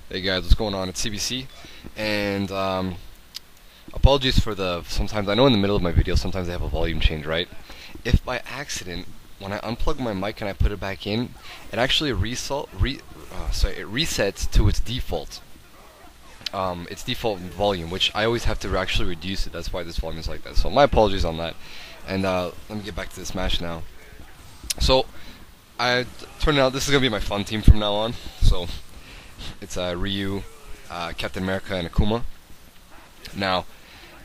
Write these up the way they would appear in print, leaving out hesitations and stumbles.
Hey guys, what's going on? It's CBC, and apologies for the. Sometimes I know in the middle of my video, sometimes I have a volume change, right? If by accident, when I unplug my mic and I put it back in, it actually it resets to its default volume, which I always have to actually reduce it. That's why this volume is like that. So my apologies on that. And let me get back to this match now. So I turned out this is gonna be my fun team from now on. So it's Ryu, Captain America, and Akuma. Now,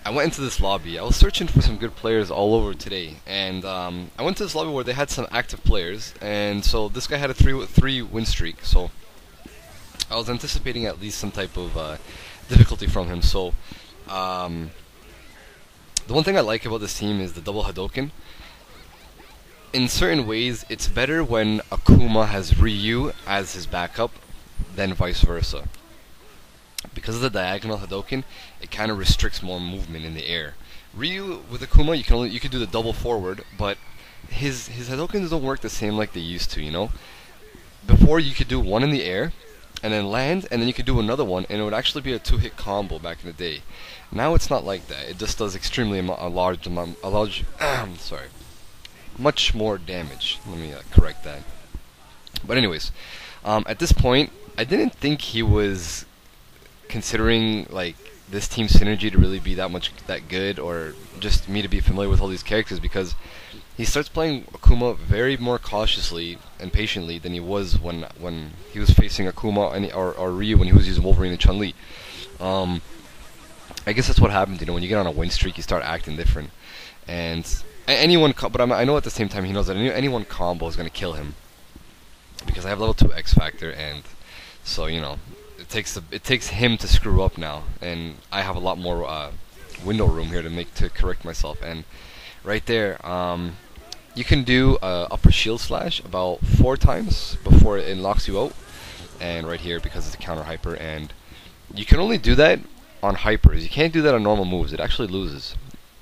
I went into this lobby. I was searching for some good players all over today, and I went to this lobby where they had some active players, and so this guy had a three win streak. So I was anticipating at least some type of difficulty from him. So the one thing I like about this team is the double Hadoken. In certain ways, it's better when Akuma has Ryu as his backup than vice versa. Because of the diagonal Hadoken, it kind of restricts more movement in the air. Ryu with Akuma, you could do the double forward, but his Hadokens don't work the same like they used to. You know, before you could do one in the air and then land, and then you could do another one, and it would actually be a two-hit combo back in the day. Now it's not like that. It just does extremely sorry, much more damage. Let me correct that. But anyways, at this point, I didn't think he was considering like this team synergy to really be that good, or just me to be familiar with all these characters, because he starts playing Akuma very more cautiously and patiently than he was when he was facing Akuma or Ryu when he was using Wolverine and Chun-Li. I guess that's what happens, you know, when you get on a win streak, you start acting different. And I know at the same time he knows that any one combo is gonna kill him, because I have level 2 X Factor, and so you know it takes him to screw up now, and I have a lot more window room here to correct myself. And right there, you can do upper shield slash about 4 times before it locks you out, and right here because it's a counter hyper, and you can only do that on hypers. You can't do that on normal moves. It actually loses.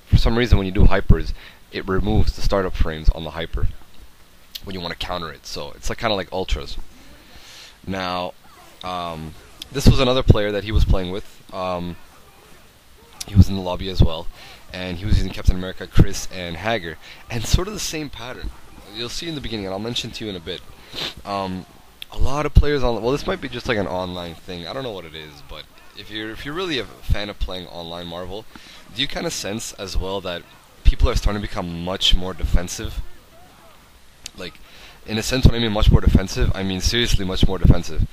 For some reason, when you do hypers, it removes the startup frames on the hyper when you want to counter it. So it's like kind of like ultras. Now, this was another player that he was playing with. He was in the lobby as well, and he was using Captain America, Chris, and Hager, and sort of the same pattern. You'll see in the beginning, and I'll mention to you in a bit. A lot of players well, this might be just like an online thing. I don't know what it is, but if you're really a fan of playing online Marvel, do you kind of sense as well that people are starting to become much more defensive? Like, in a sense, when I mean much more defensive, I mean seriously much more defensive.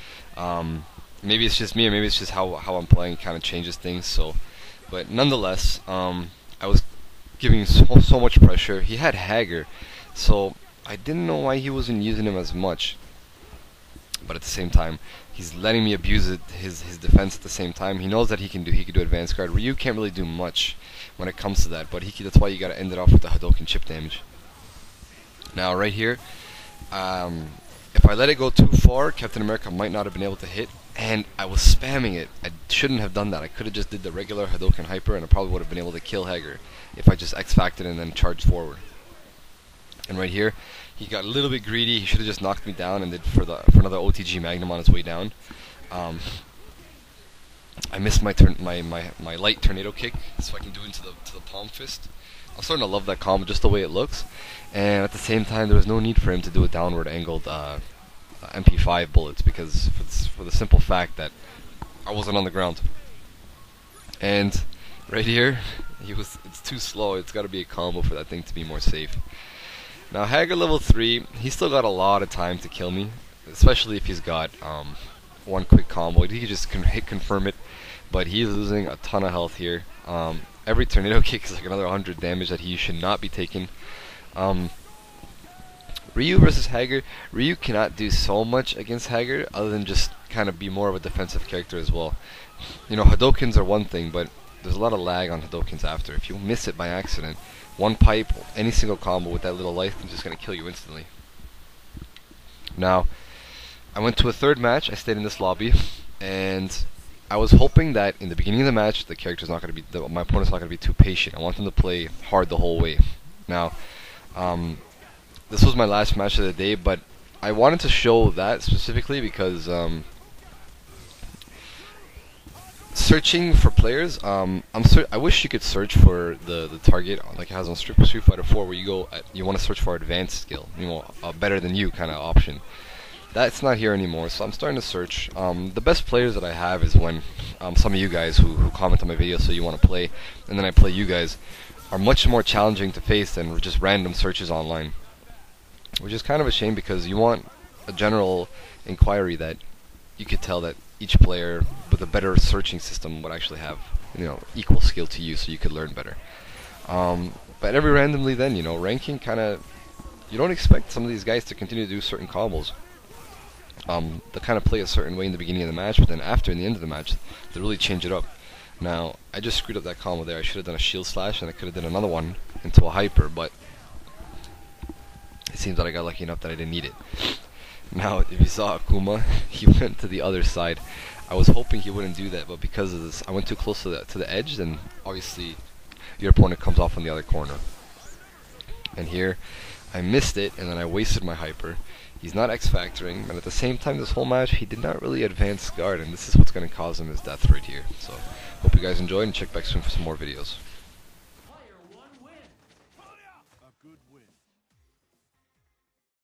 Maybe it's just me, or maybe it's just how I'm playing kind of changes things. So, but nonetheless, I was giving so much pressure. He had Hager, so I didn't know why he wasn't using him as much. But at the same time, he's letting me abuse his defense at the same time. He knows that he could do advanced guard. Ryu can't really do much when it comes to that, but that's why you gotta end it off with the Hadoken chip damage. Now right here, if I let it go too far, Captain America might not have been able to hit, and I was spamming it. I shouldn't have done that. I could have just did the regular Hadoken hyper, and I probably would have been able to kill Hager if I just X-Facted and then charged forward. And right here, he got a little bit greedy. He should have just knocked me down and did for another OTG Magnum on his way down. I missed my light tornado kick, so I can do into the palm fist. I'm starting to love that combo, just the way it looks. And at the same time, there was no need for him to do a downward angled MP5 bullets, because for the simple fact that I wasn't on the ground. And right here, it's too slow. It's got to be a combo for that thing to be more safe. Now Hager level 3, he's still got a lot of time to kill me, especially if he's got one quick combo. He could just hit confirm it, but he's losing a ton of health here. Every tornado kick is like another 100 damage that he should not be taking. Ryu versus Hager. Ryu cannot do so much against Hager other than just kind of be more of a defensive character as well. You know, Hadokens are one thing, but there's a lot of lag on Hadokens after. If you miss it by accident, one pipe, any single combo with that little life is just going to kill you instantly. Now, I went to a third match. I stayed in this lobby, and I was hoping that in the beginning of the match, my opponent's not going to be too patient. I want them to play hard the whole way. Now, this was my last match of the day, but I wanted to show that specifically because searching for players. I wish you could search for the target like it has on Street Fighter 4, where you want to search for advanced skill, better than you kind of option. That's not here anymore, so I'm starting to search. The best players that I have is when some of you guys who comment on my videos, so you want to play, and then I play you guys, are much more challenging to face than just random searches online. Which is kind of a shame, because you want a general inquiry that you could tell that each player with a better searching system would actually have, equal skill to you, so you could learn better. But every randomly then, ranking you don't expect some of these guys to continue to do certain combos. They kind of play a certain way in the beginning of the match, but then after, in the end of the match, they really change it up. Now, I just screwed up that combo there. I should have done a shield slash, and I could have done another one into a hyper, but it seems that I got lucky enough that I didn't need it. Now, if you saw Akuma, he went to the other side. I was hoping he wouldn't do that, but because of this, I went too close to the edge, and obviously your opponent comes off on the other corner. And here, I missed it, and then I wasted my hyper. He's not X-factoring, and at the same time this whole match, he did not really advance guard, and this is what's going to cause him his death right here. So, hope you guys enjoyed, and check back soon for some more videos.